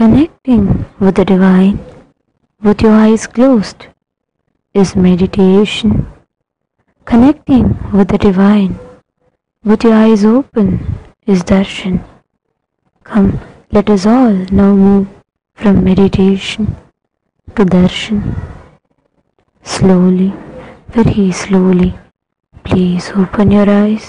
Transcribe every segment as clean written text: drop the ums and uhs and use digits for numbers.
Connecting with the divine with your eyes closed is meditation. Connecting with the divine with your eyes open is darshan. Come, let us all now move from meditation to darshan. Slowly, very slowly, please open your eyes.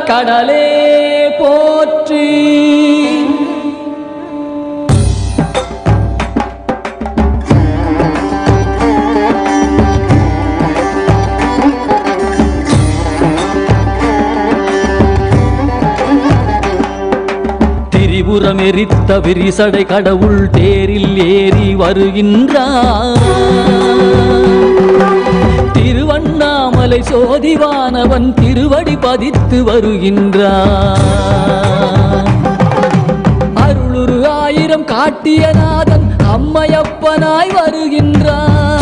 கடலே போற்றி. திரிபுரம் எரித்த விரிசடை கடவுள் தேரில் ஏறி வருகின்றார். திருவண்ணாமலை சோதிவானவன் திருவடி பதித்து வருகின்றான். அருளுரு ஆயிரம் காட்டிய நாதன் அம்மையப்பனாய் வருகின்றான்.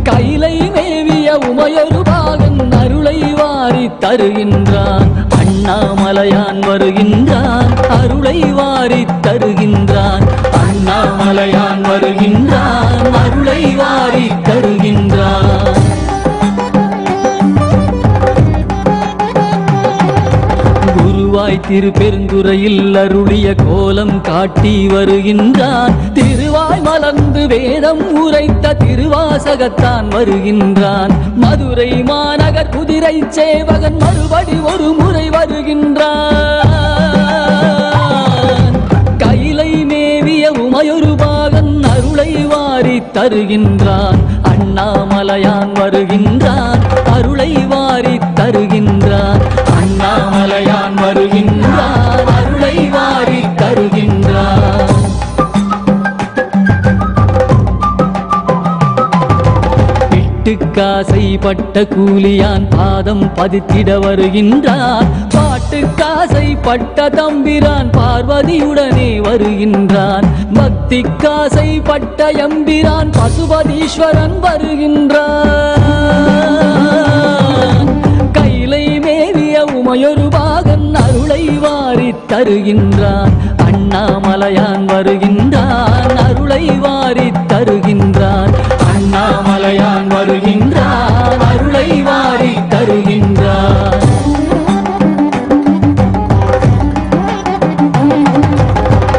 கைலை மேவிய உமையொரு பாகன் அருளை வாரி தருகின்றான். அண்ணாமலையான் வருகின்றான், அருளை வாரி தருகின்றான். அண்ணாமலையான் வருகின்றான், அருளை வாரி தருகின்றான். குருவாய் திருப்பெருந்துறையில் அருளிய கோலம் காட்டி வருகின்றான். திருவாய் மலர்ந்து வேதம் உரைத்த திருவாசகத்தான் வருகின்றான். மதுரை மாநகர் குதிரை சேவகன் மறுபடி ஒரு முறை வருகின்றான். கைலை மேவிய உமையொரு பாகன் அருளை வாரி தருகின்றான். அண்ணாமலையான் வருகின்றான், அருளை வாரி தருகின்றான். அண்ணாமலையான் வருகின்றான், அருளை வாரி தருகின்றான். காசை பட்ட கூலியான் பாதம் பதித்திட வருகின்றான். பாட்டு காசை பட்ட தம்பிரான் பார்வதியுடனே வருகின்றான். பக்தி காசை பட்ட எம்பிரான் பசுபதீஸ்வரன் வருகின்றான். கைலை மேவிய உமையொரு பாகன் அருளை வாரி தருகின்றான். அண்ணாமலையான் வருகின்றான், அருளை வாரி தருகின்றான். அண்ணாமலையான் வருகின்றான், அருளை வாரி தருகின்றான்.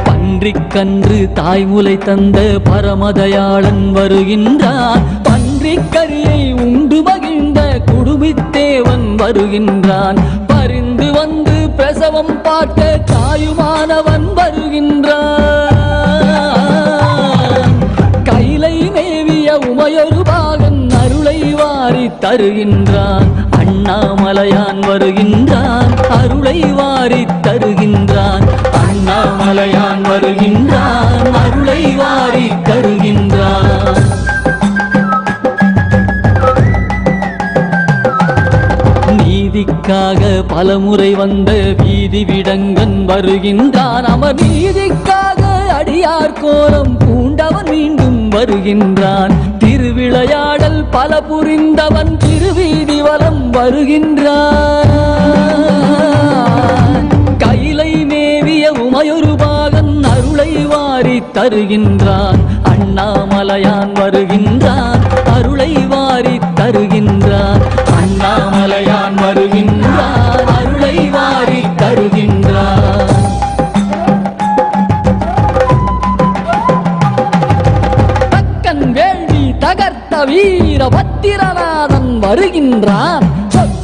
பன்றிக்கன்று தாய்முலை தந்த பரமதயாளன் வருகின்றான். பன்றிக்கரியை உண்டு மகிழ்ந்த குடுமித்தேவன் வருகின்றான். பரிந்து வந்து பிரசவம் பார்க்க தாயுமானவன் வருகின்றான். கைலை மேவிய உமையொரு பாகன் அருளை வாரி தருகின்றான். அண்ணாமலையான் வருகின்றான், அருளை வாரி தருகின்றான். அண்ணாமலையான் வருகின்றான், அருளை வாரி தருகின்றான். நீதிக்காக பலமுறை வந்த வீதி விடங்கன் வருகின்றான். அமர் நீதிக்காக அடியார் கோலம் பூண்டவன் மீண்டும் வருகின்றான். திருவிளையாடல் பல புரிந்தவன் திருவீதி வலம் வருகின்றான். கைலை மேவிய உமையொரு பாகன் அருளை வாரி தருகின்றான். அண்ணாமலையான் வருகின்றான், அருளை வாரி தருகின்றான். அண்ணாமலையான் வருகின்றான், அருளை வாரி தருகின்றான். தக்கன் வேள்வி தகர்த்த வீர பத்திரநாதன் வருகின்றான். சொக்க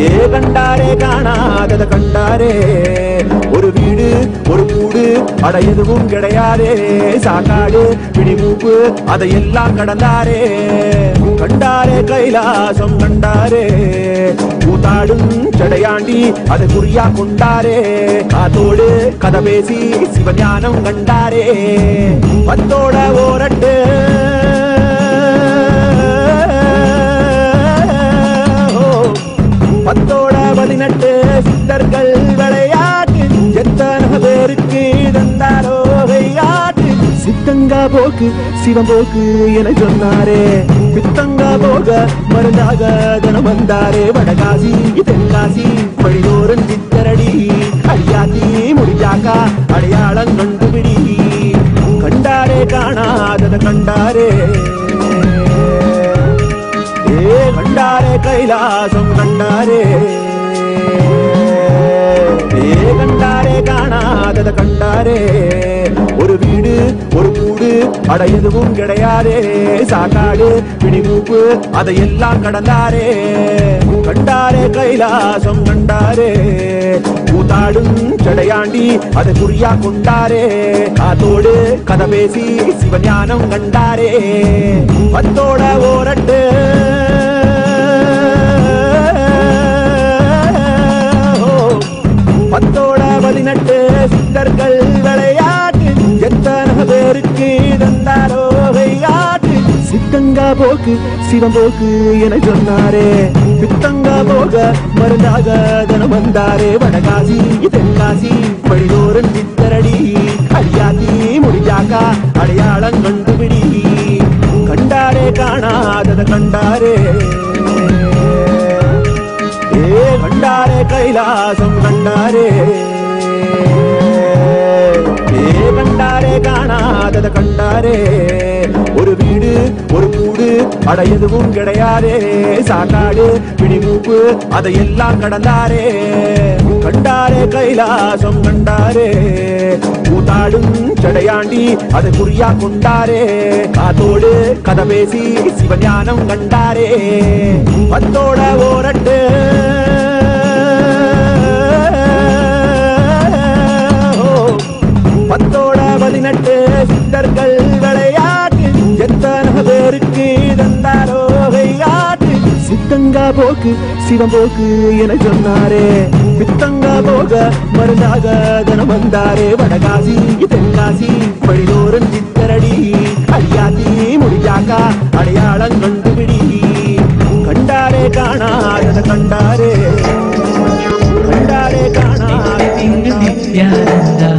கண்டாரே காணாதத கண்டாரே ஒரு வீடு ஒரு கூடு அட எதுவும் கிடையாதே சாக்காடு பிடிமூப்பு அதையெல்லாம் கடந்தாரே கண்டாரே கைலாசம் கண்டாரே கூத்தாடும் சடையாண்டி அதை குறியா கொண்டாரே காத்தோடு கதை பேசி சிவஞானம் கண்டாரே பத்தோட ஓரட்டு பத்தோட 18 சித்தர்கள் விளையாட்டு எத்தனை பேருக்கு தந்தாரோ கையாட்டு சித்தங்கா போக்கு சிவம் போக்கு என சொன்னாரே பித்தங்கா போக மருந்தாக தனம் வந்தாரே வடகாசி தென்காசி வழிதோறும் சித்தரடி அடியாத்தி முடிஞ்சாக்கா அடையாளம் கண்டுபிடி கண்டாரே காணாதத கண்டாரே கண்டாரே கைலாசம் கண்டாரே கண்டாரே காணாதத கண்டாரே ஒரு வீடு ஒரு கூடு அட எதுவும் கிடையாதே சாக்காடு பிடிமூப்பு அதையெல்லாம் கடந்தாரே கண்டாரே கைலாசம் கண்டாரே கூத்தாடும் சடையாண்டி அதை குறியா கொண்டாரே காத்தோடு கதை பேசி சிவஞானம் கண்டாரே பத்தோட ஓரட்டு பத்தோட 18 சித்தர்கள் விளையாட்டு எத்தனை பேருக்கு தந்தாரோ கையாட்டு சித்தங்கா போக்கு சிவம் போக்கு என சொன்னாரே பித்தங்கா போக மருந்தாக தனம் வந்தாரே வடகாசி தென்காசி வழிதோறும் சித்தரடி அடியாத்தி முடிஞ்சாக்கா அடையாளம் கண்டுபிடி கண்டாரே காணாதத கண்டாரே கண்டாரே கைலாசம் கண்டாரே கண்டாரே காணாதத கண்டாரே ஒரு வீடு ஒரு கூடு அட எதுவும் கிடையாதே சாக்காடு பிடிமூப்பு அதையெல்லாம் கடந்தாரே கண்டாரே கைலாசம் கண்டாரே கூத்தாடும் சடையாண்டி அதை குறியா கொண்டாரே காத்தோடு கதை பேசி சிவஞானம் கண்டாரே பத்தோட ஓரட்டு பத்தோட 18 சித்தர்கள் விளையாட்டு எத்தனை பேருக்கு தந்தாரோ கையாட்டு சித்தங்கா போக்கு சிவம் போக்கு என சொன்னாரே பித்தங்கா போக மருந்தாக தனம் வந்தாரே வடகாசி தென்காசி வழிதோறும் சித்தரடி அடியாத்தி முடிஞ்சாக்கா அடையாளம் கண்டுபிடி கண்டாரே காணாதத கண்டாரே கண்டாரே காணாத நித்யானந்தா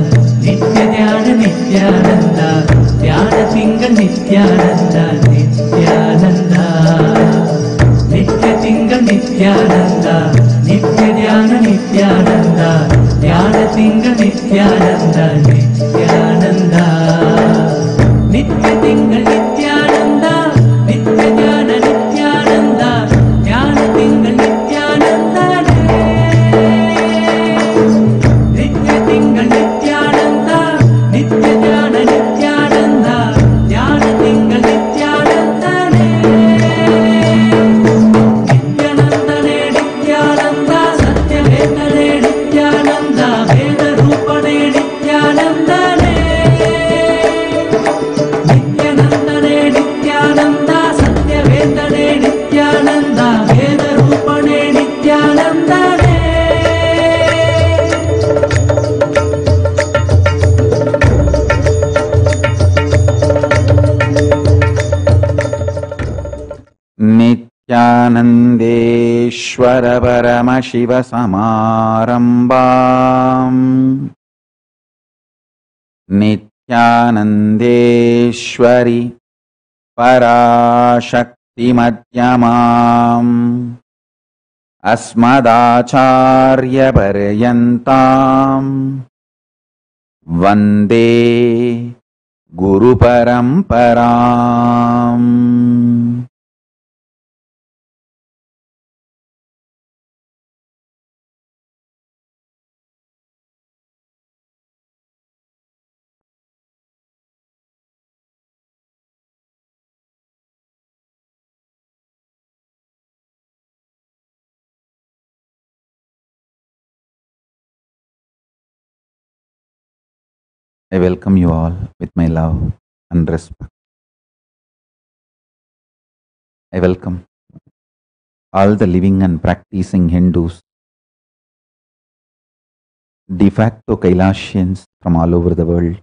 நித்ய ஞான நித்யானந்தா ஞான திங்கள் நித்யானந்தா நித்யானந்தா நித்ய திங்கள் நித்யானந்தா நித்ய ஞான நித்யானந்தா ஞான திங்கள் நித்யானந்தா நித்யானந்தா நித்ய திங்கள் நித்யானந்தா நித்ய ஞான நித்யானந்தா ஞான திங்கள் நித்யானந்தா நித்ய திங்கள் நித்யானந்தா நித்ய ஞான நித்யானந்தா ஞான திங்கள் நித்யானந்தா நித்யானந்தனே நித்யானந்தா சத்யவேதனே நித்யானந்தா வேத ரூபனே நித்யானந்தனே நித்யானந்தனே நித்யானந்தா சத்யவேதனே நித்யானந்தா வேத ரூபனே நித்யானந்தனே नित्यानन्देश्वर परमशिव समारम्भाम् नित्यानन्देश्वरि पराशक्तिमध्यमाम् अस्मदाचार्यपर्यन्ताम् वन्दे गुरुपरम्पराम्। I welcome you all with my love and respect. I welcome all the living and practicing Hindus, de facto Kailashians from all over the world.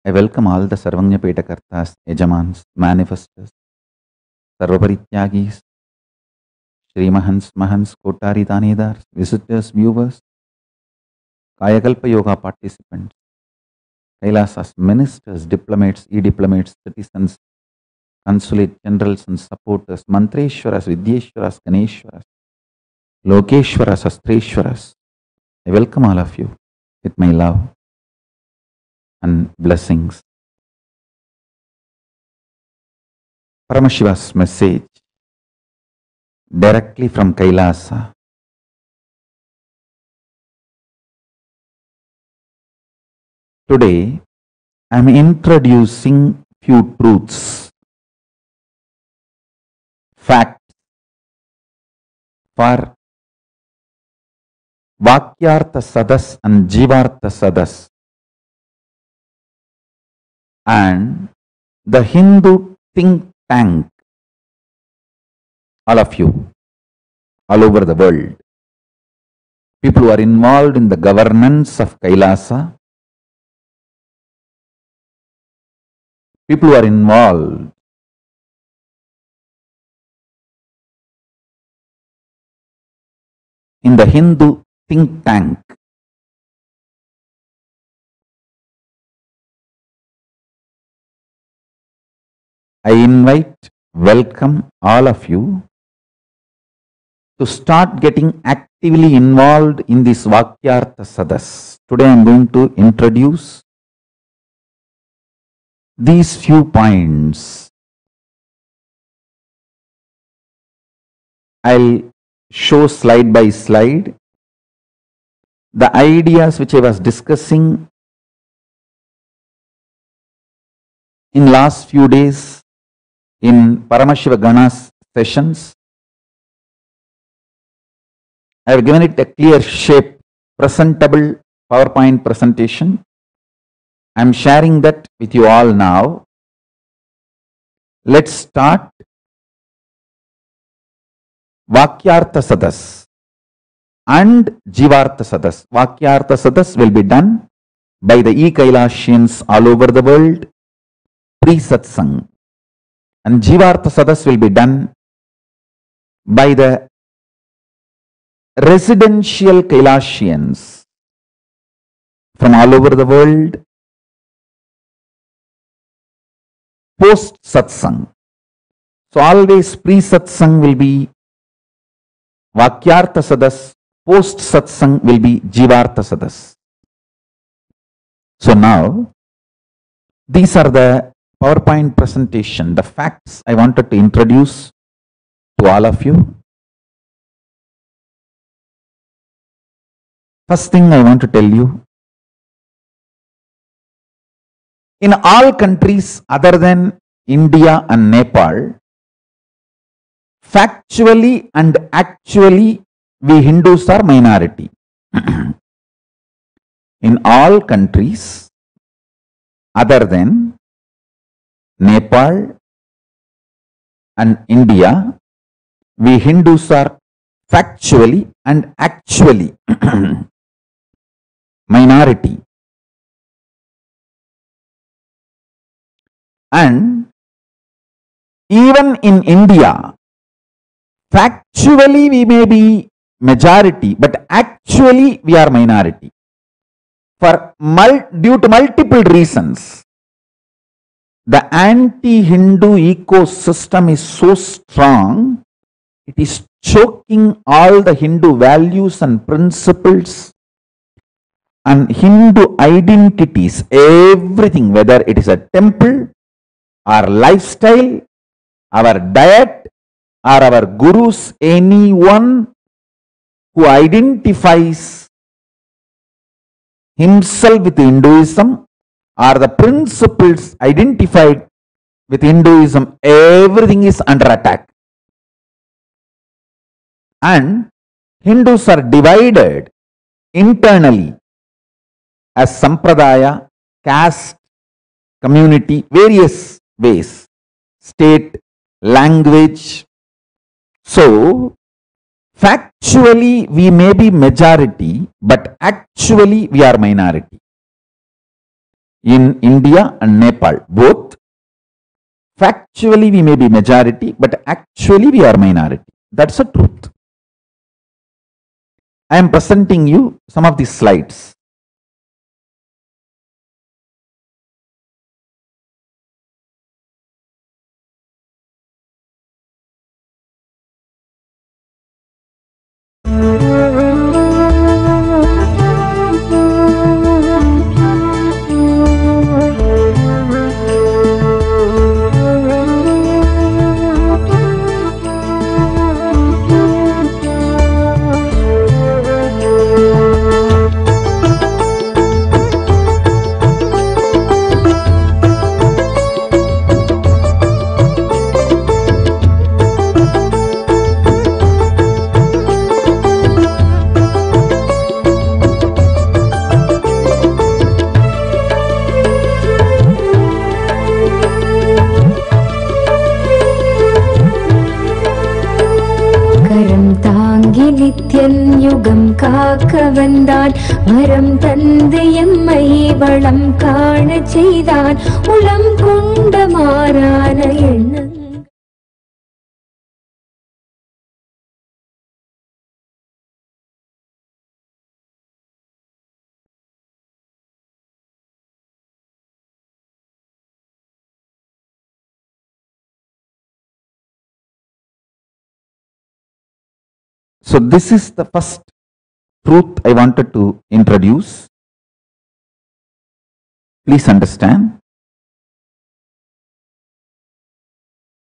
I welcome all the Sarvanya Petakartas, Yajamans, Manifestors, Sarvaparityagis, Shri Mahans, Mahans, Kotari Tanedars, visitors, viewers, Kayakalpa Yoga participants, Kailasas, ministers, diplomats, e-diplomats, citizens, consulate generals and supporters, Mantreshwaras, Vidyeshwaras, Ganeshwaras, Lokeshwaras, Astreshwaras. I welcome all of you with my love and blessings. Paramashiva's message directly from Kailasa. Today, I am introducing few truths, facts for Vakyartha Sadas and Jivartha Sadas and the Hindu think tank, all of you, all over the world, people who are involved in the governance of Kailasa, people who are involved in the Hindu think tank. I invite, welcome all of you to start getting actively involved in this Vakyartha Sadas. Today I am going to introduce these few points. I'll show slide by slide the ideas which I was discussing in last few days in Paramashiva Gana's sessions. I have given it a clear shape, presentable PowerPoint presentation. I am sharing that with you all now. Let's start. Vakyartha Sadas and Jivartha Sadas. Vakyartha Sadas will be done by the e-Kailashians all over the world, pre-Satsang. And Jivartha Sadas will be done by the residential Kailashians from all over the world, post-Satsang. So always pre-Satsang will be Vakyartha Sadas, post-Satsang will be Jivartha Sadas. So now, these are the PowerPoint presentation, the facts I wanted to introduce to all of you. First thing I want to tell you, in all countries other than India and Nepal, factually and actually we Hindus are minority. In all countries other than Nepal and India, we Hindus are factually and actually minority. And even in India, factually we may be majority, but actually we are minority. For due to multiple reasons, the anti-Hindu ecosystem is so strong, it is choking all the Hindu values and principles and Hindu identities, everything, whether it is a temple, our lifestyle, our diet, or our gurus, anyone who identifies himself with Hinduism or the principles identified with Hinduism, everything is under attack. And Hindus are divided internally as sampradaya, caste, community, various ways, state, language. So, factually we may be majority, but actually we are minority. In India and Nepal, both, factually we may be majority, but actually we are minority. That's the truth. I am presenting you some of these slides. Nithyan யுகம் காக்க வந்தான் வரம் தந்து எம்மை வளம் காண செய்தான் உளம் கொண்ட மாறான எண்ணம். So this is the first truth I wanted to introduce. Please understand.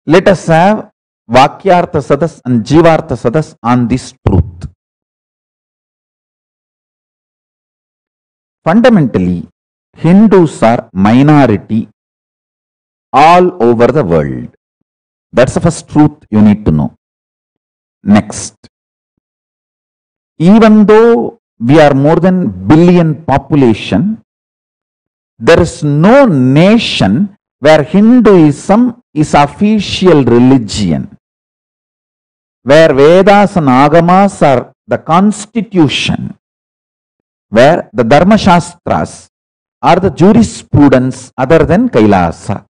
Let us have Vakyartha Sadas and Jivartha Sadas on this truth. Fundamentally, Hindus are minority all over the world. That's the first truth you need to know. Next. Even though we are more than billion population, there is no nation where Hinduism is official religion, where Vedas and Agamas are the constitution, where the Dharma Shastras are the jurisprudence other than Kailasa.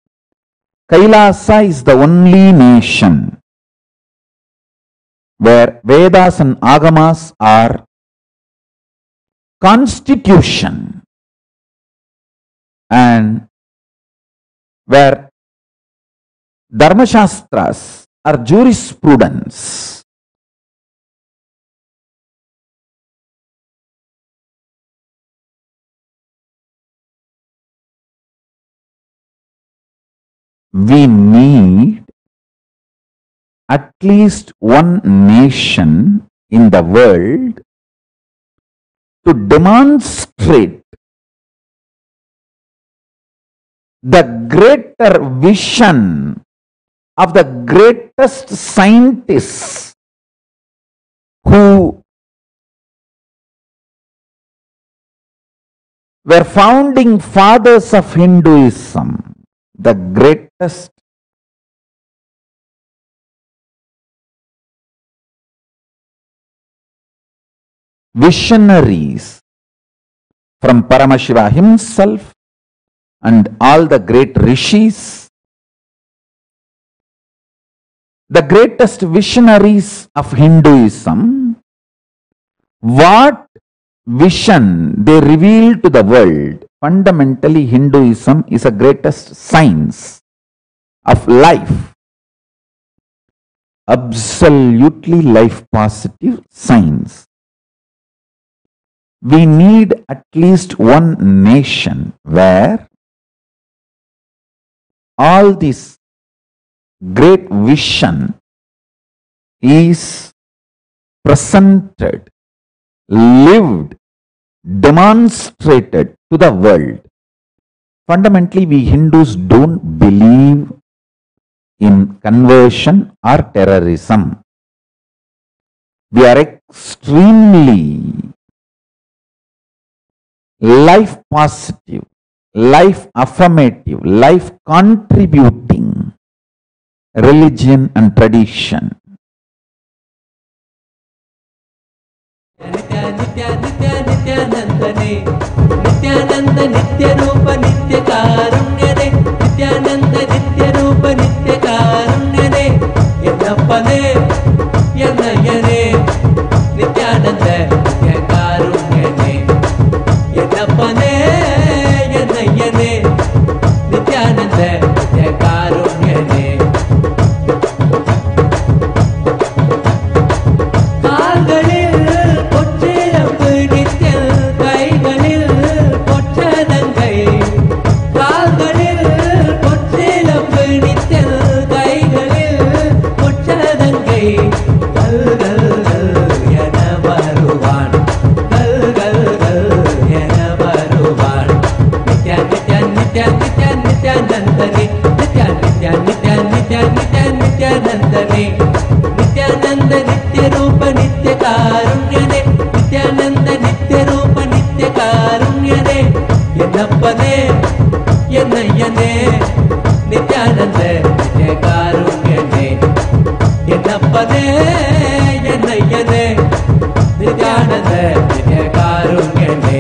Kailasa is the only nation where Vedas and Agamas are constitution and where Dharma Shastras are jurisprudence. We need at least one nation in the world to demonstrate the greater vision of the greatest scientists who were founding fathers of Hinduism, the greatest visionaries from Paramashiva himself and all the great rishis, the greatest visionaries of Hinduism, what vision they reveal to the world. Fundamentally, Hinduism is the greatest science of life, absolutely life positive science. We need at least one nation where all this great vision is presented, lived, demonstrated to the world. Fundamentally, we Hindus don't believe in conversion or terrorism. We are extremely life positive, life affirmative, life contributing religion and tradition. Nithyanandane, Nithyananda Nithyarupa Nithyakarunane, Nithyananda Nithyarupa Nithyakarunane, Yennapane, Yennayane, Nithyananda Nithyakarunane, Yennapane, Yennayane, Nithyananda Nithyakarunane. Nithyananda Nithyarupa Nithyakarunane, Nithyananda Nithyarupa Nithyakarunane, Yennappane, Yennayane, Nithyananda Nithyakarunane, Yennappane, Yennayane, Nithyananda Nithyakarunane.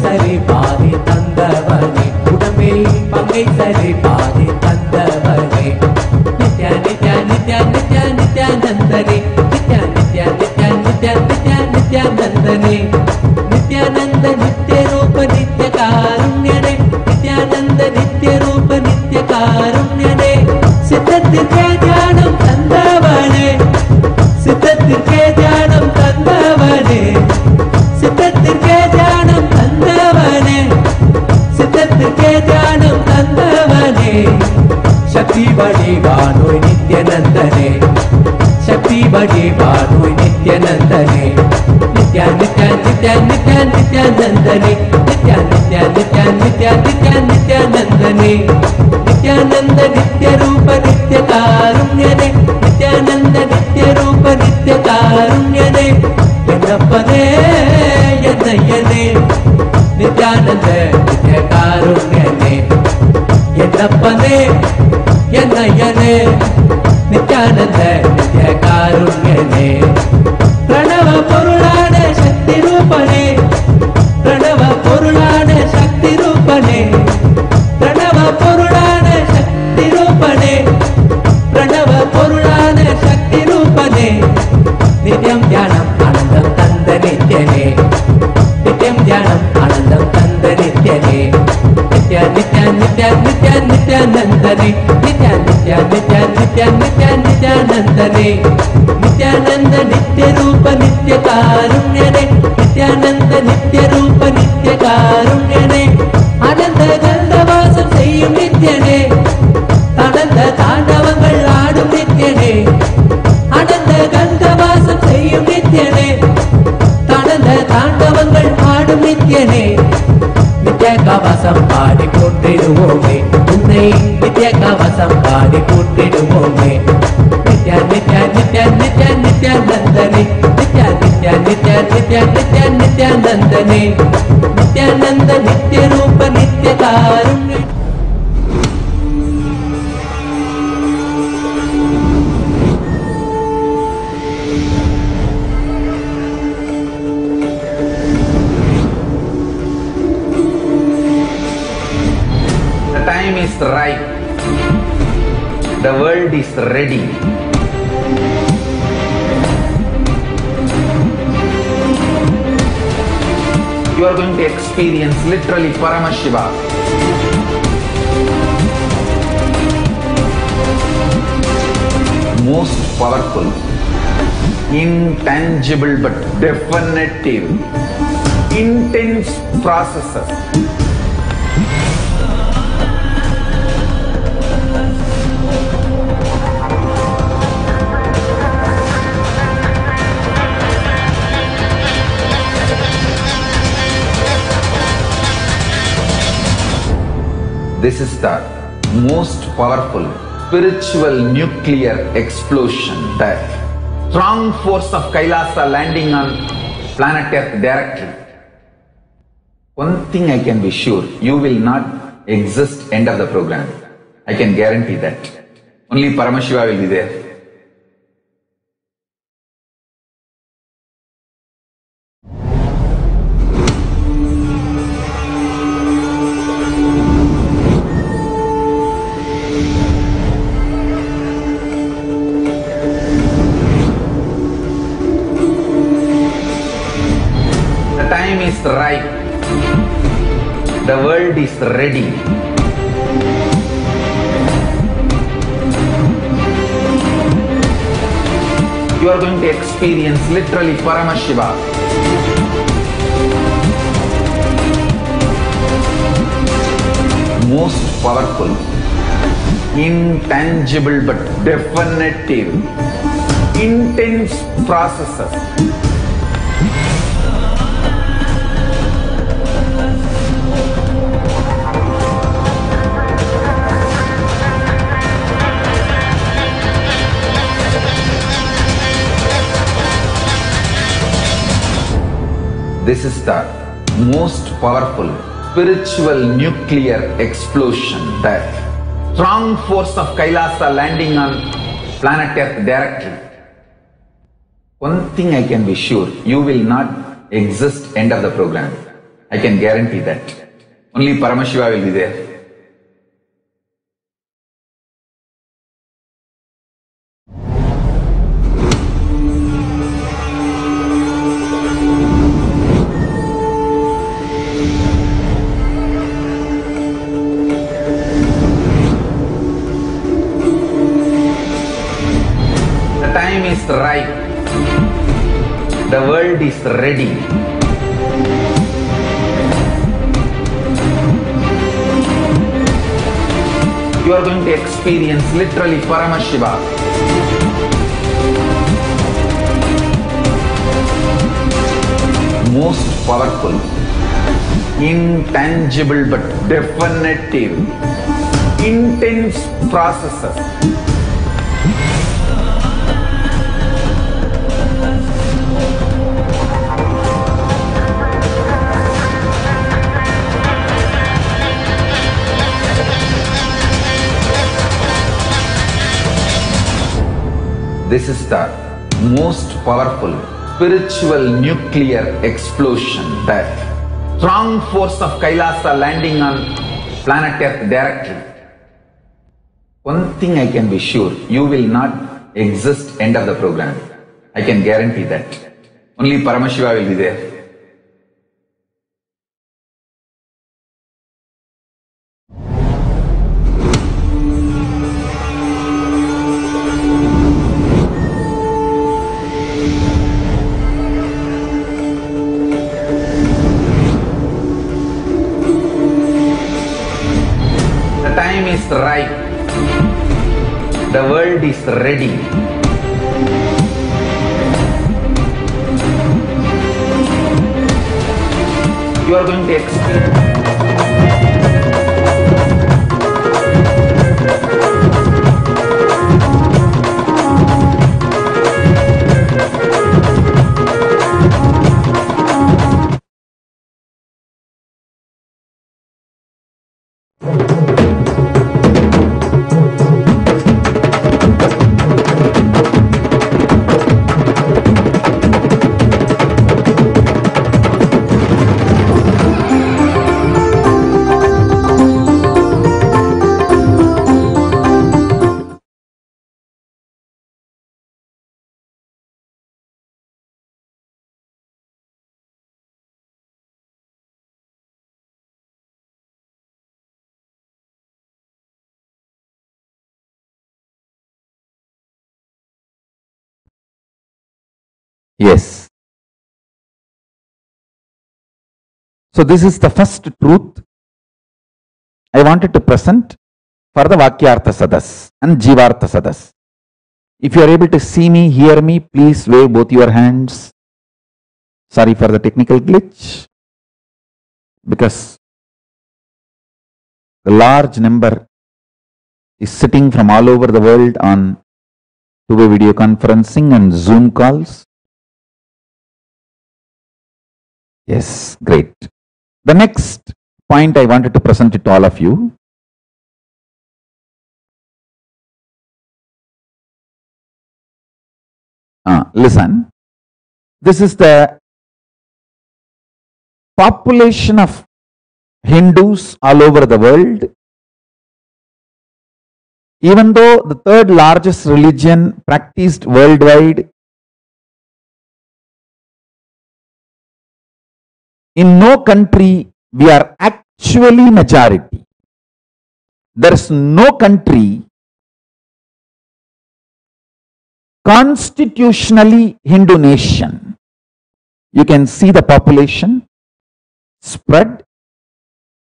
சரி பாதி தந்தவனே உடம்பே பங்கை சரி பாதி தந்தவனே நித்யா நித்யா நித்யா நித்யா நித்யானந்தனே நித்யா நித்யா நித்யா நித்யா நித்யா நித்யானந்தனே நித்யானந்த நித்ய ரூப நித்ய காருண்யனே நித்யானந்த நித்ய ரூப நித்ய காருண்யனே சித்தத்திற்கே ஞானம் தந்தவனே சித்தத்திற்கே ஞானம் தந்தவனே சித்தத்திற்கே ஞானம் தந்தவனே சித்தத்திற்கே ஞானம் தந்தவனே சக்தி வடிவானோய் நித்யநந்தனே சக்தி வடிவானோய் நித்யநந்தனே நித்யா நித்யா நித்யா நித்யா நித்யானந்தனே நித்யா நித்யா நித்யா நித்யா நித்யா நித்யானந்தனே நித்யானந்த நித்ய ரூப நித்ய காருண்யனே நித்யானந்த நித்ய ரூப நித்ய காருண்யனே என்னப்பனே என்னையனே நித்யானந்த நித்ய காருண்யனே என்னப்பனே என்னையனே நித்யானந்த நித்ய காருண்யனே பிரணவ பொருளான சக்தி ரூபனே பிரணவ பொருளான சக்தி ரூபனே பிரணவ பொருளான சக்தி ரூபனே பிரணவ பொருளான சக்தி ரூபனே நித்யம் தியானம் ஆனந்தம் தந்த நித்யனே நித்யம் தியானம் ஆனந்தம் தந்த நித்யனே நித்யா நித்யா நித்யா நித்யா நித்யானந்தனே நித்யா நித்யா நித்யா நித்யா நித்யா நித்யானந்தனே நித்யானந்த நித்ய ரூப நித்ய காருண்யனே நித்யானந்த நித்ய ரூப நித்ய காருண்யனே அனந்த கந்தவாசம் செய்யும் நித்யனே அனந்த தாண்டவங்கள் ஆடும் நித்யனே அனந்த கந்தவாசம் செய்யும் நித்யனே தனந்த தாண்டவங்கள் ஆடும் நித்யனே நித்ய கவசம் பாடி போற்றிடுவோமே உன்னை நித்ய கவசம் பாடி போற்றிடுவோமே நித்யா நித்யா நித்யா நித்யா நித்யானந்தனே நித்யா நித்யா நித்யா நித்யா நித்யா நித்யானந்தனே நித்யானந்த நித்ய ரூப நித்ய காருண்ய The time is right. The world is ready. You are going to experience literally Paramashiva. Most powerful, intangible but definitive, intense processes This is the most powerful spiritual nuclear explosion, the strong force of Kailasa landing on planet Earth directly. One thing I can be sure, you will not exist end of the program. I can guarantee that. Only Paramashiva will be there. The time is right. The world is ready. You are going to experience literally Paramashiva. Most powerful, intangible but definitive, intense processes. This is the most powerful spiritual nuclear explosion, the strong force of Kailasa landing on planet Earth directly. One thing I can be sure, you will not exist end of the program. I can guarantee that. Only Paramashiva will be there. The time is right. The world is ready. You are going to experience literally Paramashiva. Most powerful, intangible but definitive, intense processes. This is the most powerful spiritual nuclear explosion, the strong force of Kailasa landing on planet Earth directly. One thing I can be sure, you will not exist end of the program. I can guarantee that. Only Paramashiva will be there. The time is right. The world is ready. You are going to experience. Yes. So this is the first truth I wanted to present for the Vakyartha Sadas and Jivartha Sadas. If you are able to see me, hear me, please wave both your hands. Sorry for the technical glitch, because the large number is sitting from all over the world on two-way video conferencing and Zoom calls. Yes, great. The next point I wanted to present it to all of you. Listen, this is the population of Hindus all over the world. Even though the third largest religion practiced worldwide, in no country we are actually majority. There is no country constitutionally Hindu nation. You can see the population spread.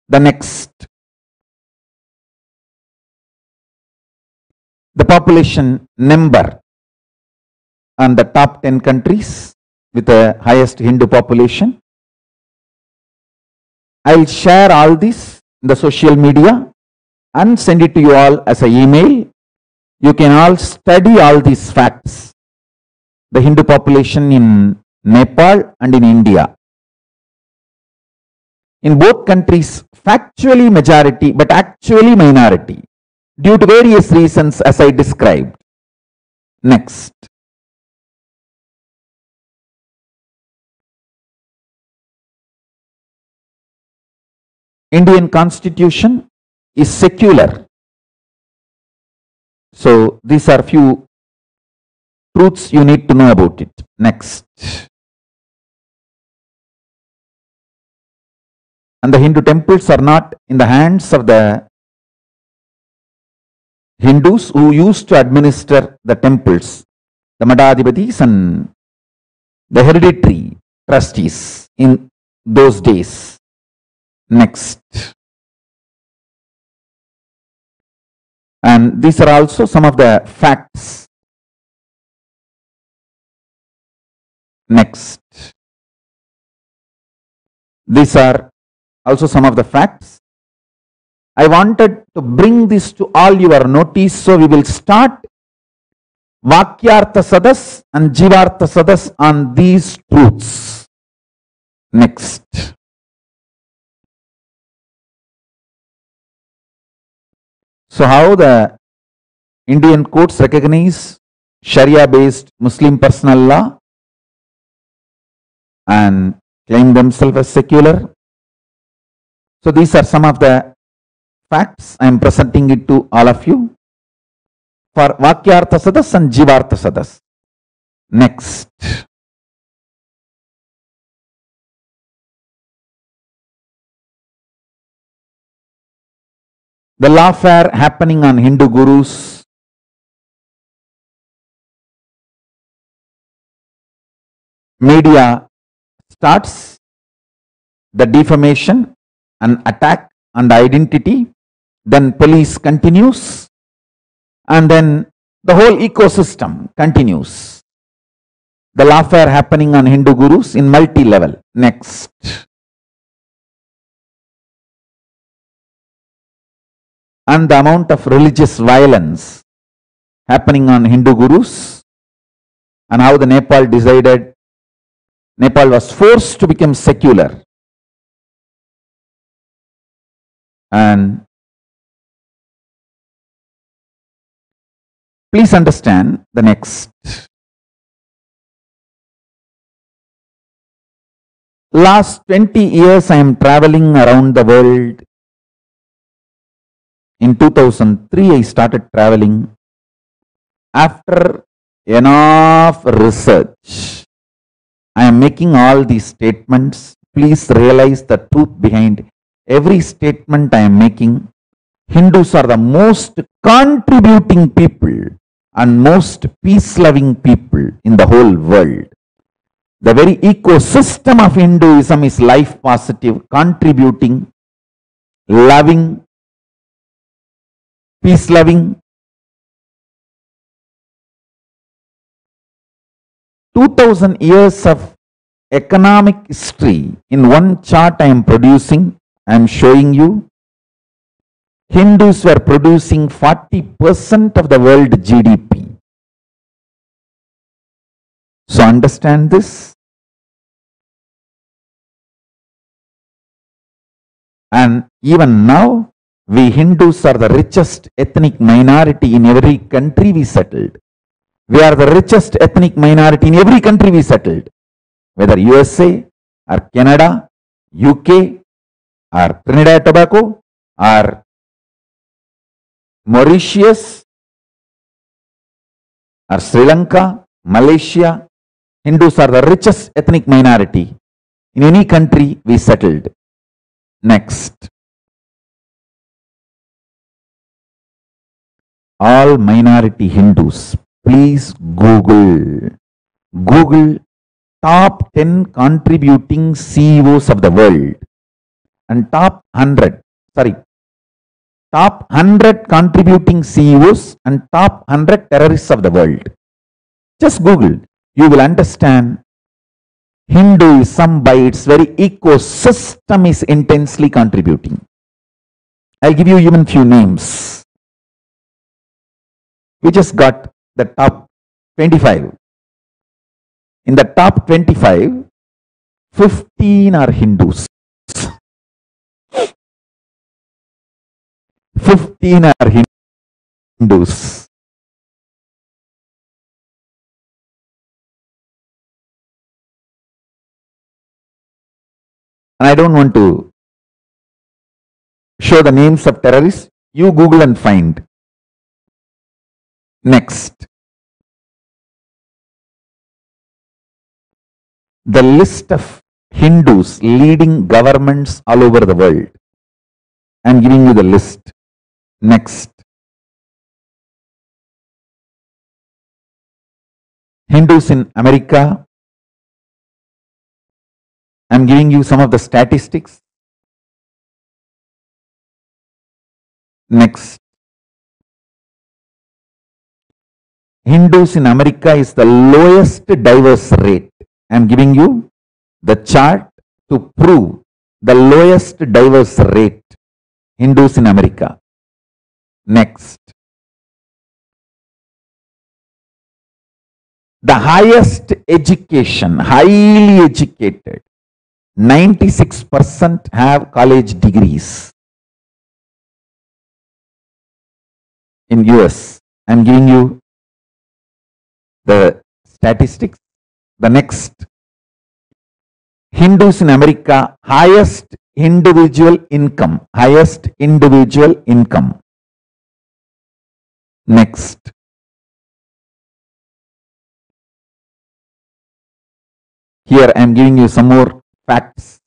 The next, the population number on the top 10 countries with the highest Hindu population. I will share all this in the social media and send it to you all as an email. You can all study all these facts. The Hindu population in Nepal and in India. In both countries, factually majority, but actually minority, due to various reasons as I described. Next. Indian Constitution is secular. So these are few truths you need to know about it. Next. And the Hindu temples are not in the hands of the Hindus who used to administer the temples, the Madhadhipatis and the hereditary trustees in those days. Next. And these are also some of the facts. Next. These are also some of the facts. I wanted to bring this to all your notice, so we will start Vakyartha Sadas and Jivartha Sadas on these truths. Next. So how the Indian courts recognize Sharia-based Muslim personal law and claim themselves as secular. So these are some of the facts. I am presenting it to all of you for Vakyartha Sadas and Jivartha Sadas. Next. The lawfare happening on Hindu gurus. Media starts the defamation and attack on the identity, then police continues, and then the whole ecosystem continues. The lawfare happening on Hindu gurus in multi-level. Next. And the amount of religious violence happening on Hindu gurus, and how the Nepal decided, Nepal was forced to become secular. And please understand the next. Last 20 years I am traveling around the world. In 2003 I started traveling. After enough research, I am making all these statements. Please realize the truth behind every statement I am making. Hindus are the most contributing people and most peace-loving people in the whole world. The very ecosystem of Hinduism is life positive, contributing, loving, peace-loving. 2000 years of economic history in one chart I am producing. I am showing you. Hindus were producing 40% of the world GDP. So understand this. And even now, we Hindus are the richest ethnic minority in every country we settled. We are the richest ethnic minority in every country we settled. Whether USA or Canada, UK or Trinidad Tobago or Mauritius or Sri Lanka, Malaysia, Hindus are the richest ethnic minority in any country we settled. Next. All minority Hindus, please Google top 10 contributing CEOs of the world and top 100 contributing CEOs and top 100 terrorists of the world. Just Google. You will understand Hinduism by its very ecosystem is intensely contributing. I'll give you even few names. We just got the top 25. In the top 25, 15 are Hindus. 15 are Hindus. And I don't want to show the names of terrorists. You Google and find. Next. The list of Hindus leading governments all over the world. I am giving you the list. Next. Hindus in America. I am giving you some of the statistics. Next. Hindus in America is the lowest divorce rate. I am giving you the chart to prove the lowest divorce rate. Hindus in America. Next. The highest education, highly educated. 96% have college degrees. In US, I am giving you the statistics. The next. Hindus in America, highest individual income. Highest individual income. Next. Here I am giving you some more facts.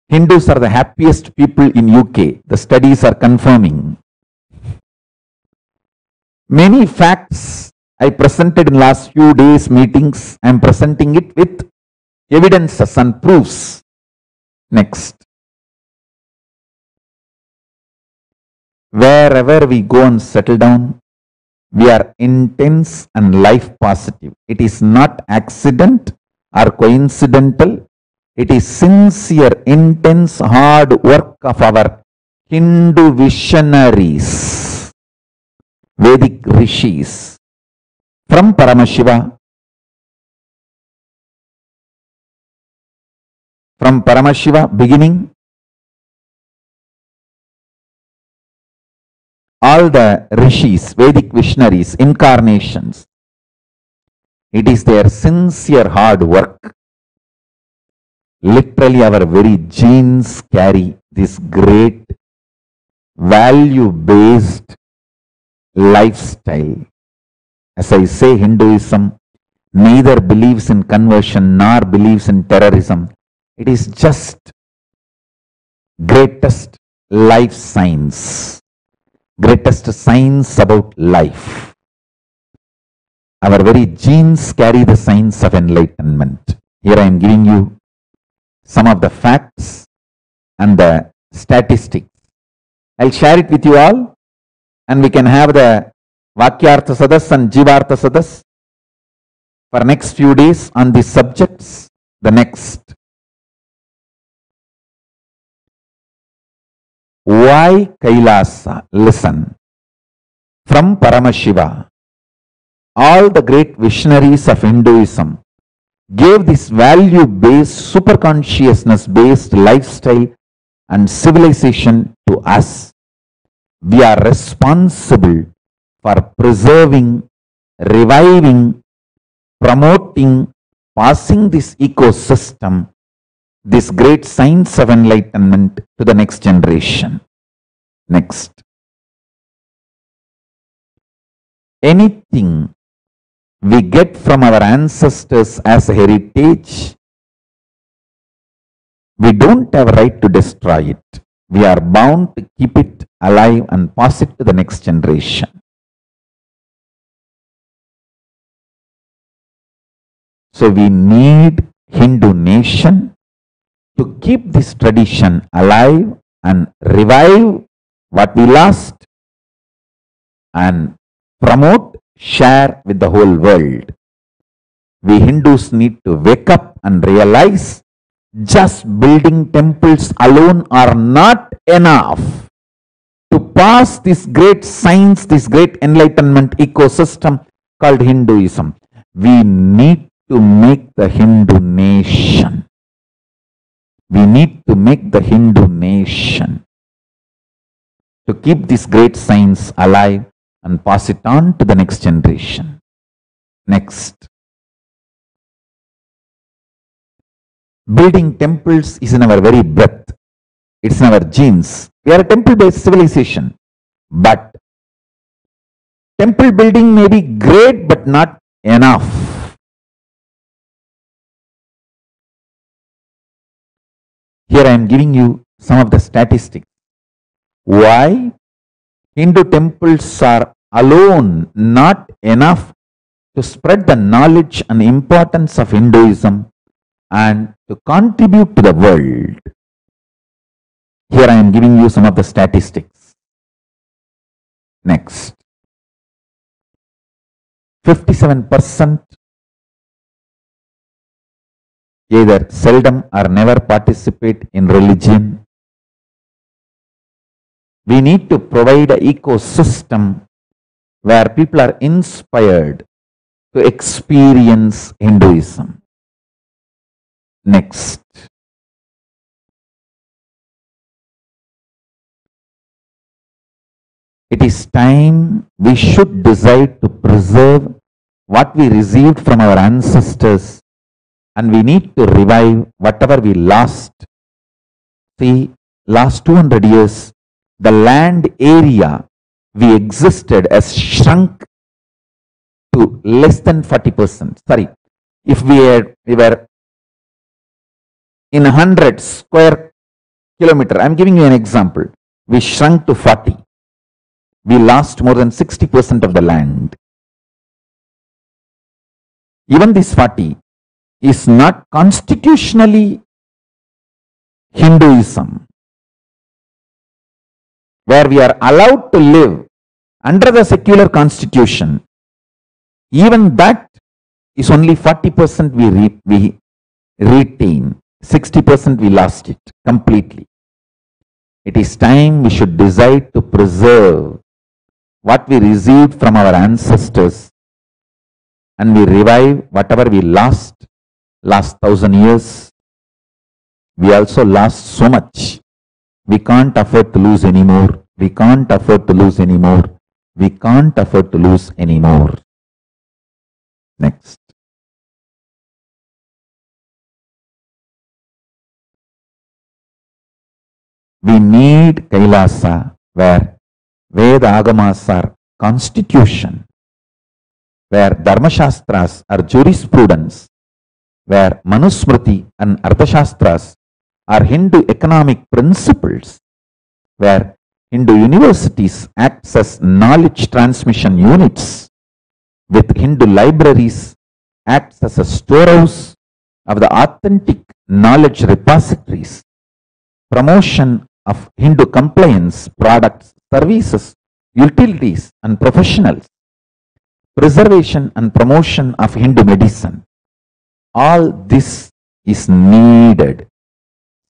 Hindus are the happiest people in UK. The studies are confirming. Many facts I presented in last few days meetings. I am presenting it with evidences and proofs. Next. Wherever we go and settle down, we are intense and life positive. It is not accident or coincidental. It is sincere, intense, hard work of our Hindu visionaries, Vedic rishis, from Paramashiva. From Paramashiva beginning, all the rishis, Vedic visionaries, incarnations, it is their sincere hard work. Literally our very genes carry this great value-based lifestyle. As I say, Hinduism neither believes in conversion nor believes in terrorism. It is just greatest life science. Greatest science about life. Our very genes carry the science of enlightenment. Here I am giving you some of the facts and the statistics. I'll share it with you all and we can have the Vakyartha Sadas and Jivartha Sadas for next few days on these subjects. The next. Why Kailasa? Listen. From Paramashiva, all the great visionaries of Hinduism gave this value-based, superconsciousness-based lifestyle and civilization to us. We are responsible for preserving, reviving, promoting, passing this ecosystem, this great science of enlightenment to the next generation. Next. Anything we get from our ancestors as a heritage, we don't have a right to destroy it. We are bound to keep it alive and pass it to the next generation. So we need Hindu nation to keep this tradition alive and revive what we lost and promote, share with the whole world. We Hindus need to wake up and realize just building temples alone are not enough to pass this great science, this great enlightenment ecosystem called Hinduism. We need to make the Hindu nation. We need to make the Hindu nation to keep this great science alive and pass it on to the next generation. Next. Building temples is in our very breath. It's in our genes. We are a temple-based civilization. But temple building may be great but not enough. Here I am giving you some of the statistics. Why Hindu temples are alone not enough to spread the knowledge and importance of Hinduism and to contribute to the world. Here I am giving you some of the statistics. Next. 57% either seldom or never participate in religion. We need to provide an ecosystem where people are inspired to experience Hinduism. Next. It is time we should decide to preserve what we received from our ancestors, and we need to revive whatever we lost. See, last 200 years, the land area we existed has shrunk to less than 40%. Sorry, if we were in 100 square kilometer, I am giving you an example, we shrunk to 40. We lost more than 60% of the land. Even this 40 is not constitutionally Hinduism, where we are allowed to live under the secular constitution. Even that is only 40% we retain, 60% we lost it completely. It is time we should decide to preserve what we received from our ancestors, and we revive whatever we lost last 1,000 years. We also lost so much. We can't afford to lose anymore. We can't afford to lose anymore. We can't afford to lose anymore. Next. We need Kailasa where Veda Agamas are constitution, where Dharmashastras are jurisprudence, where Manusmriti and Arthashastras are Hindu economic principles, where Hindu universities act as knowledge transmission units, with Hindu libraries acts as a storehouse of the authentic knowledge repositories, promotion of Hindu compliance products, services, utilities and professionals, preservation and promotion of Hindu medicine. All this is needed.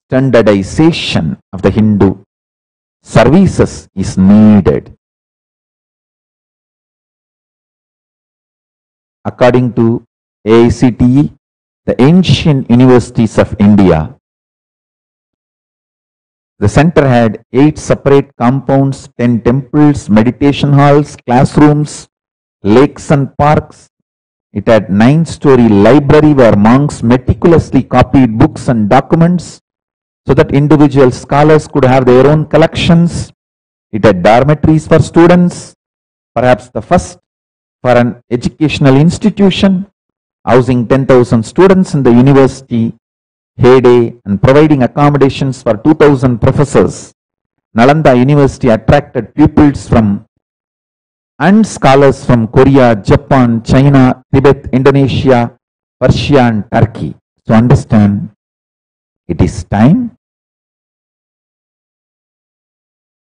Standardization of the Hindu services is needed. According to AICTE, the ancient universities of India, the center had 8 separate compounds, 10 temples, meditation halls, classrooms, lakes and parks. It had 9-story library where monks meticulously copied books and documents so that individual scholars could have their own collections. It had dormitories for students, perhaps the first for an educational institution, housing 10,000 students in the university heyday and providing accommodations for 2,000 professors. Nalanda University attracted pupils from and scholars from Korea, Japan, China, Tibet, Indonesia, Persia and Turkey. So understand, it is time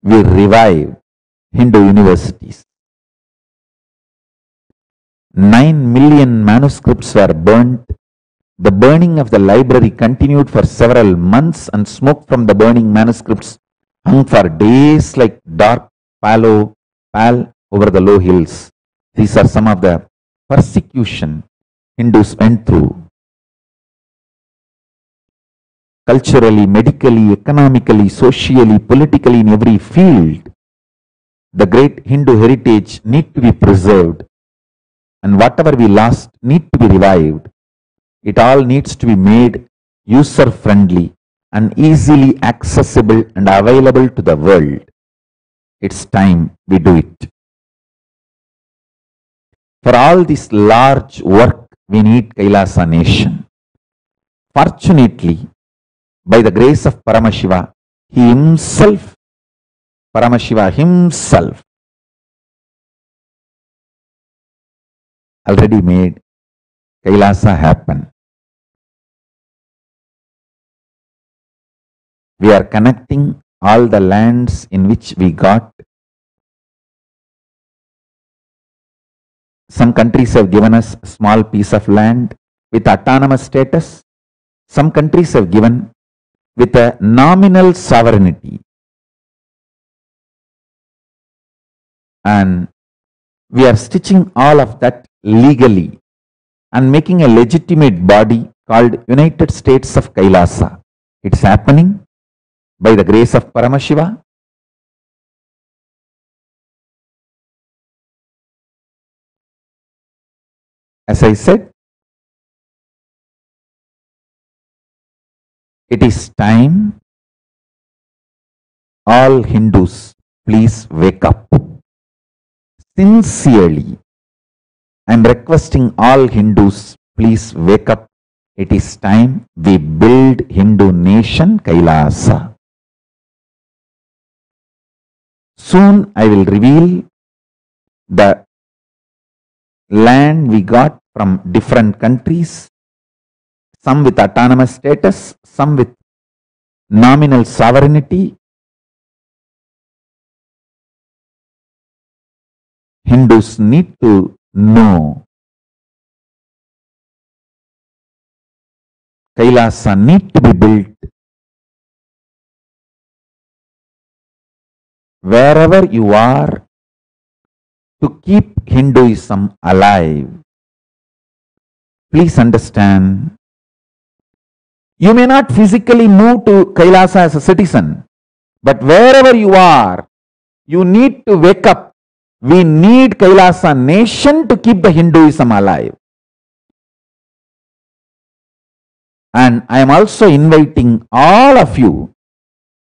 we revive Hindu universities. 9 million manuscripts were burnt. The burning of the library continued for several months and smoke from the burning manuscripts hung for days like dark pall over the low hills. These are some of the persecution Hindus went through. Culturally, medically, economically, socially, politically, in every field, the great Hindu heritage need to be preserved, and whatever we lost need to be revived. It all needs to be made user-friendly and easily accessible and available to the world. It's time we do it. For all this large work, we need Kailasa nation. Fortunately, by the grace of Paramashiva, Paramashiva himself, already made Kailasa happen. We are connecting all the lands in which we got. Some countries have given us a small piece of land with autonomous status. Some countries have given with a nominal sovereignty. And we are stitching all of that legally and making a legitimate body called United States of Kailasa. It's happening by the grace of Paramashiva. As I said, it is time all Hindus, please wake up. Sincerely, I am requesting all Hindus, please wake up. It is time we build Hindu nation Kailasa. Soon I will reveal the land we got from different countries, some with autonomous status, some with nominal sovereignty. Hindus need to know Kailasa need to be built wherever you are to keep Hinduism alive. Please understand, you may not physically move to Kailasa as a citizen, but wherever you are, you need to wake up. We need Kailasa nation to keep the Hinduism alive. And I am also inviting all of you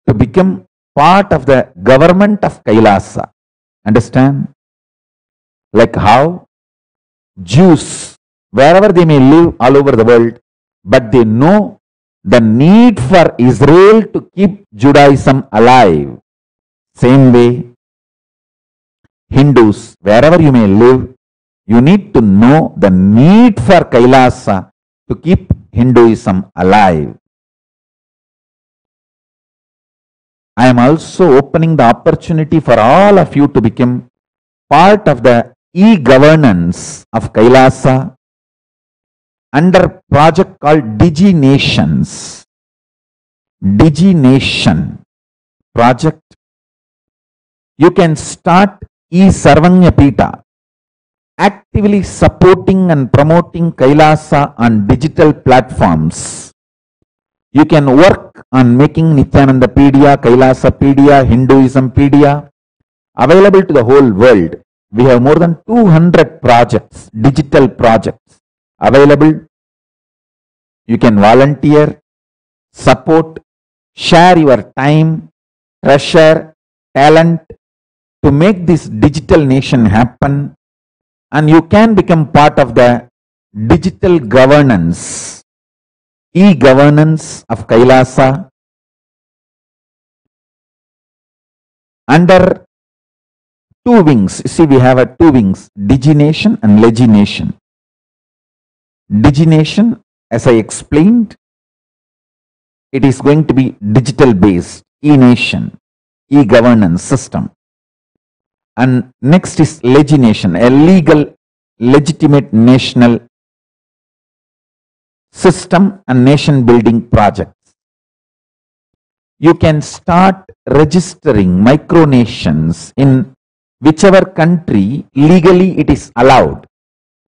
to become part of the government of Kailasa. Understand? Like how Jews, wherever they may live all over the world, but they know the need for Israel to keep Judaism alive. Same way, Hindus, wherever you may live, you need to know the need for Kailasa to keep Hinduism alive. I am also opening the opportunity for all of you to become part of the e-governance of Kailasa under project called DigiNations. DigiNation project You can start E-Sarvanya Pita, actively supporting and promoting Kailasa on digital platforms. You can work on making Nithyananda Pedia, Kailasa Pedia, Hinduism Pedia available to the whole world. We have more than 200 projects, digital projects available. You can volunteer, support, share your time, treasure, talent to make this digital nation happen, and you can become part of the digital governance, e-governance of Kailasa under two wings. See, we have two wings, digination and legination. Digination, as I explained, it is going to be digital based, e-nation, e-governance system. And next is legination, a legal, legitimate national system and nation building projects. You can start registering micronations in whichever country legally it is allowed.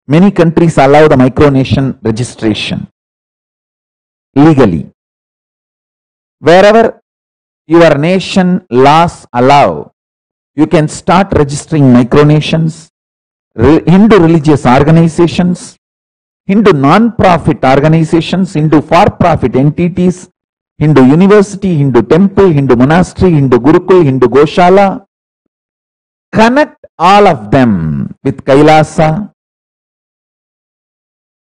Many countries allow the micronation registration legally. Wherever your nation laws allow, you can start registering micronations, Hindu religious organizations, Hindu non-profit organizations, Hindu for-profit entities, Hindu university, Hindu temple, Hindu monastery, Hindu Gurukul, Hindu Goshala. Connect all of them with Kailasa.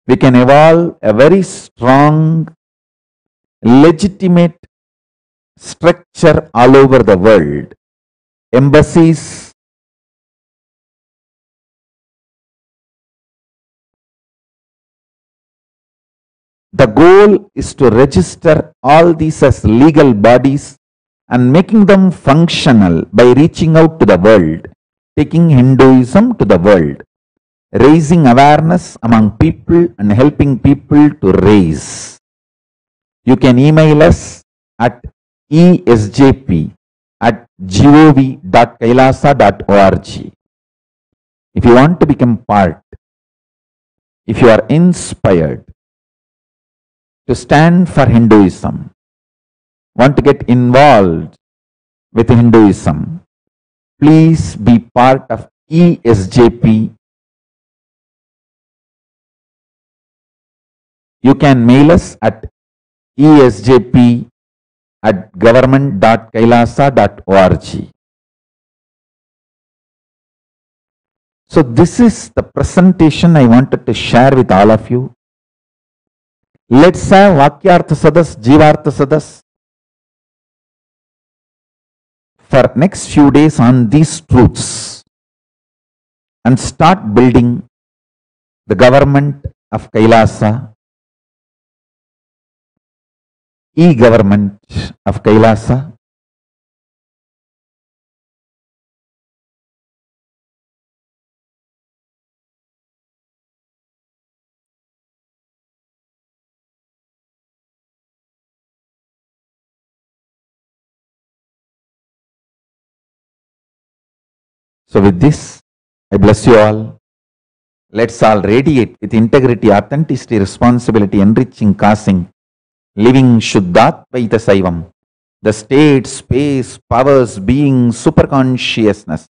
We can evolve a very strong, legitimate structure all over the world. Embassies, the goal is to register all these as legal bodies and making them functional by reaching out to the world, taking Hinduism to the world, raising awareness among people and helping people to raise. You can email us at esjp@gov.kailasa.org. If you want to become part, if you are inspired to stand for Hinduism, want to get involved with Hinduism, please be part of ESJP. You can mail us at esjp@government.kailasa.org. So this is the presentation I wanted to share with all of you. Let's have Vakyartha Sadas, Jivartha Sadas for next few days on these truths and start building the government of Kailasa, e-government of Kailasa. So with this, I bless you all. Let's all radiate with integrity, authenticity, responsibility, enriching, causing, living Shuddhatvaita Saivam, the state, space, powers, being, superconsciousness,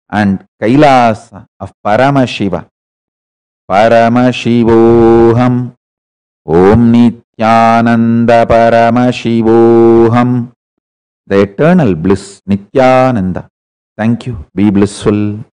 and Kailasa of Paramashiva. Paramashivoham, Om Nithyananda Paramashivoham, the eternal bliss, Nithyananda. Thank you. Be blissful.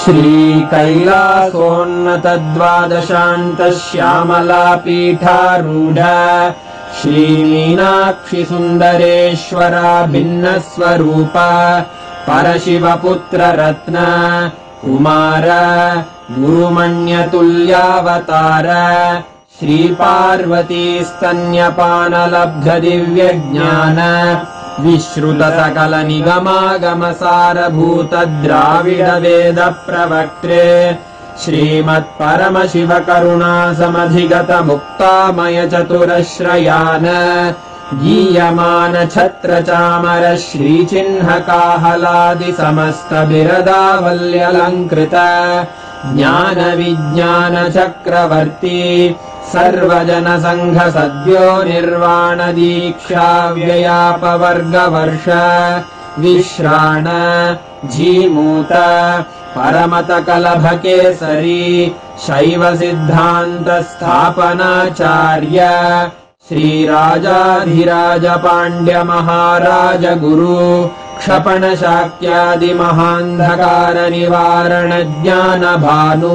श्रीकैलासोन्नतद्वादशान्तश्यामलापीठारूढ श्रीमीनाक्षिसुन्दरेश्वरा भिन्नस्वरूप परशिवपुत्ररत्न Kumar गुरुमण्यतुल्यावतार श्रीपार्वतीस्तन्यपानलब्धदिव्यज्ञान विश्रुतसकलनिगमागमसारभूतद्राविडवेदप्रवक्त्रे श्रीमत्परमशिवकरुणासमधिगतमुक्तामयचतुरश्रयान् गीयमान छत्रचामर श्रीचिह्नकाहलादिसमस्तबिरदावल्यलङ्कृत ज्ञानविज्ञानचक्रवर्ती सर्वजनसङ्घसद्यो निर्वाणदीक्षाव्ययापवर्गवर्ष विश्राण Jimuta परमतकलभकेसरी शैवसिद्धान्तस्थापनाचार्य श्रीराजाधिराजपाण्ड्यमहाराज गुरु क्षपणशाक्यादिमहान्धकारनिवारणज्ञानभानु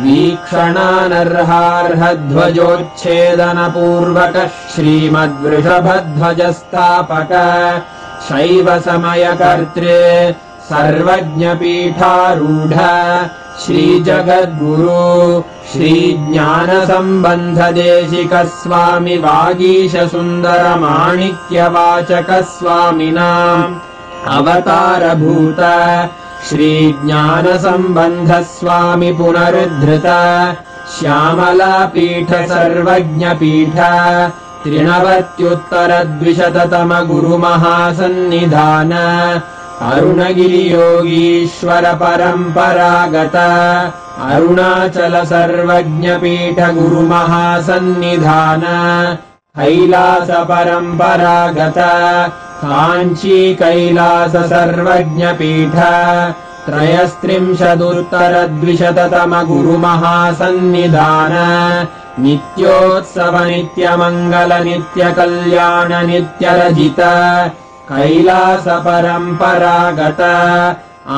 वीक्षणानर्हार्हध्वजोच्छेदनपूर्वक श्रीमद्वृषभध्वजस्थापक शैवसमयकर्त्रे सर्वज्ञपीठारूढ श्रीजगद्गुरु श्रीज्ञानसम्बन्धदेशिकस्वामि वागीशसुन्दरमाणिक्यवाचकस्वामिनाम् अवतारभूत श्रीज्ञानसम्बन्धस्वामि पुनरुद्धृत श्यामलापीठ सर्वज्ञपीठ त्रिनवत्युत्तरद्विशततमगुरुमहासन्निधान अरुणगिरियोगीश्वर परम्परागत अरुणाचल सर्वज्ञपीठ गुरुमहासन्निधान कैलास परम्परागत काञ्ची कैलास सर्वज्ञपीठ त्रयस्त्रिंशदुत्तरद्विशततम गुरुमहासन्निधान नित्योत्सव नित्यमङ्गल नित्यकल्याण नित्यरजित कैलास परम्परागत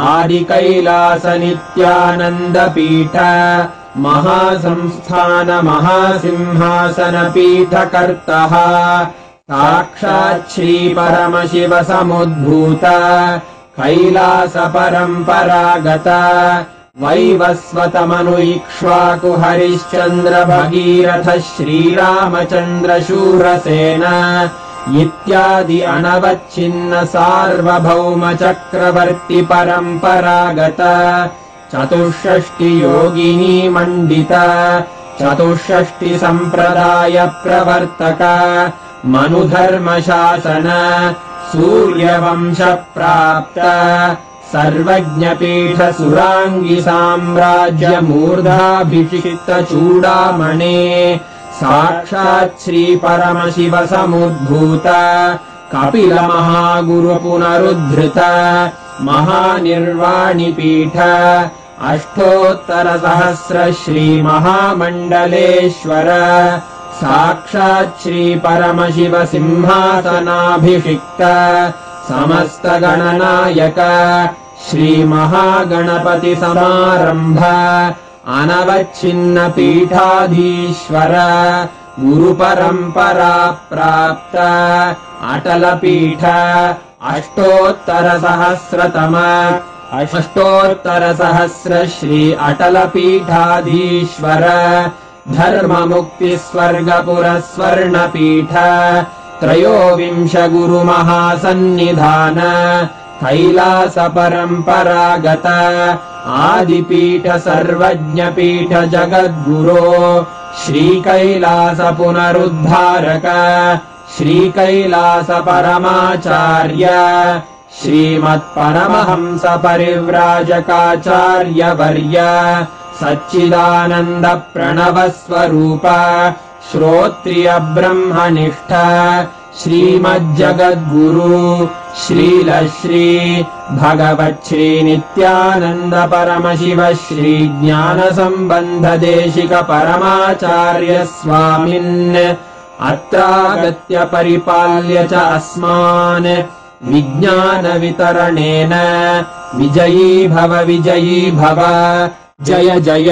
आदिकैलास नित्यानन्दपीठ महासंस्थान महासिंहासनपीठकर्तः साक्षात् श्रीपरमशिव समुद्भूत कैलास परम्परागत वैवस्वतमनु इक्ष्वाकु हरिश्चन्द्र भगीरथ श्रीरामचन्द्र शूरसेन इत्यादि अनवच्छिन्न सार्वभौम चक्रवर्ति परम्परागत चतुष्षष्टि योगिनी मण्डित चतुष्षष्टि सम्प्रदाय प्रवर्तक मनुधर्मशासन सूर्यवंश प्राप्त सर्वज्ञपीठ सुराङ्गी साम्राज्य मूर्धाभिषिक्त चूडामणे साक्षात् श्रीपरमशिव समुद्भूत कपिल महागुरु पुनरुद्धृत महानिर्वाणिपीठ अष्टोत्तरसहस्र श्रीमहामण्डलेश्वर साक्षात् श्रीपरमशिव सिंहासनाभिषिक्त समस्तगणनायक श्रीमहागणपति समारम्भ अनवच्छिन्न पीठाधीश्वर गुरुपरम्परा प्राप्त अटलपीठ अष्टोत्तरसहस्र श्री अटलपीठाधीश्वर धर्ममुक्तिस्वर्गपुरस्वर्णपीठ त्रयोविंश गुरुमहासन्निधान कैलास परम्परागत आदिपीठ सर्वज्ञपीठ जगद्गुरो श्रीकैलास पुनरुद्धारक श्रीकैलास परमाचार्य श्रीमत्परमहंस परिव्राजकाचार्यवर्य सच्चिदानन्द प्रणवस्वरूप श्रोत्रिय ब्रह्मनिष्ठ श्रीमज्जगद्गुरु श्रीलश्री भगवच्छ्री नित्यानन्द परमशिव श्री ज्ञानसम्बन्धदेशिक परमाचार्य स्वामिन् अत्रागत्य परिपाल्य च अस्मान् विज्ञानवितरणेन विजयी भव जय जय।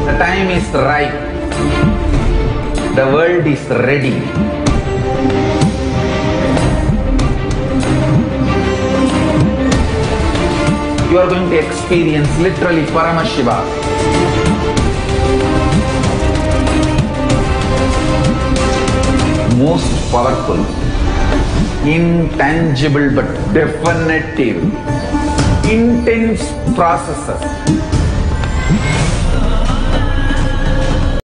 The time ripe. The world is ready. You are going to experience literally Paramashiva. Most powerful, intangible but definitive, intense processes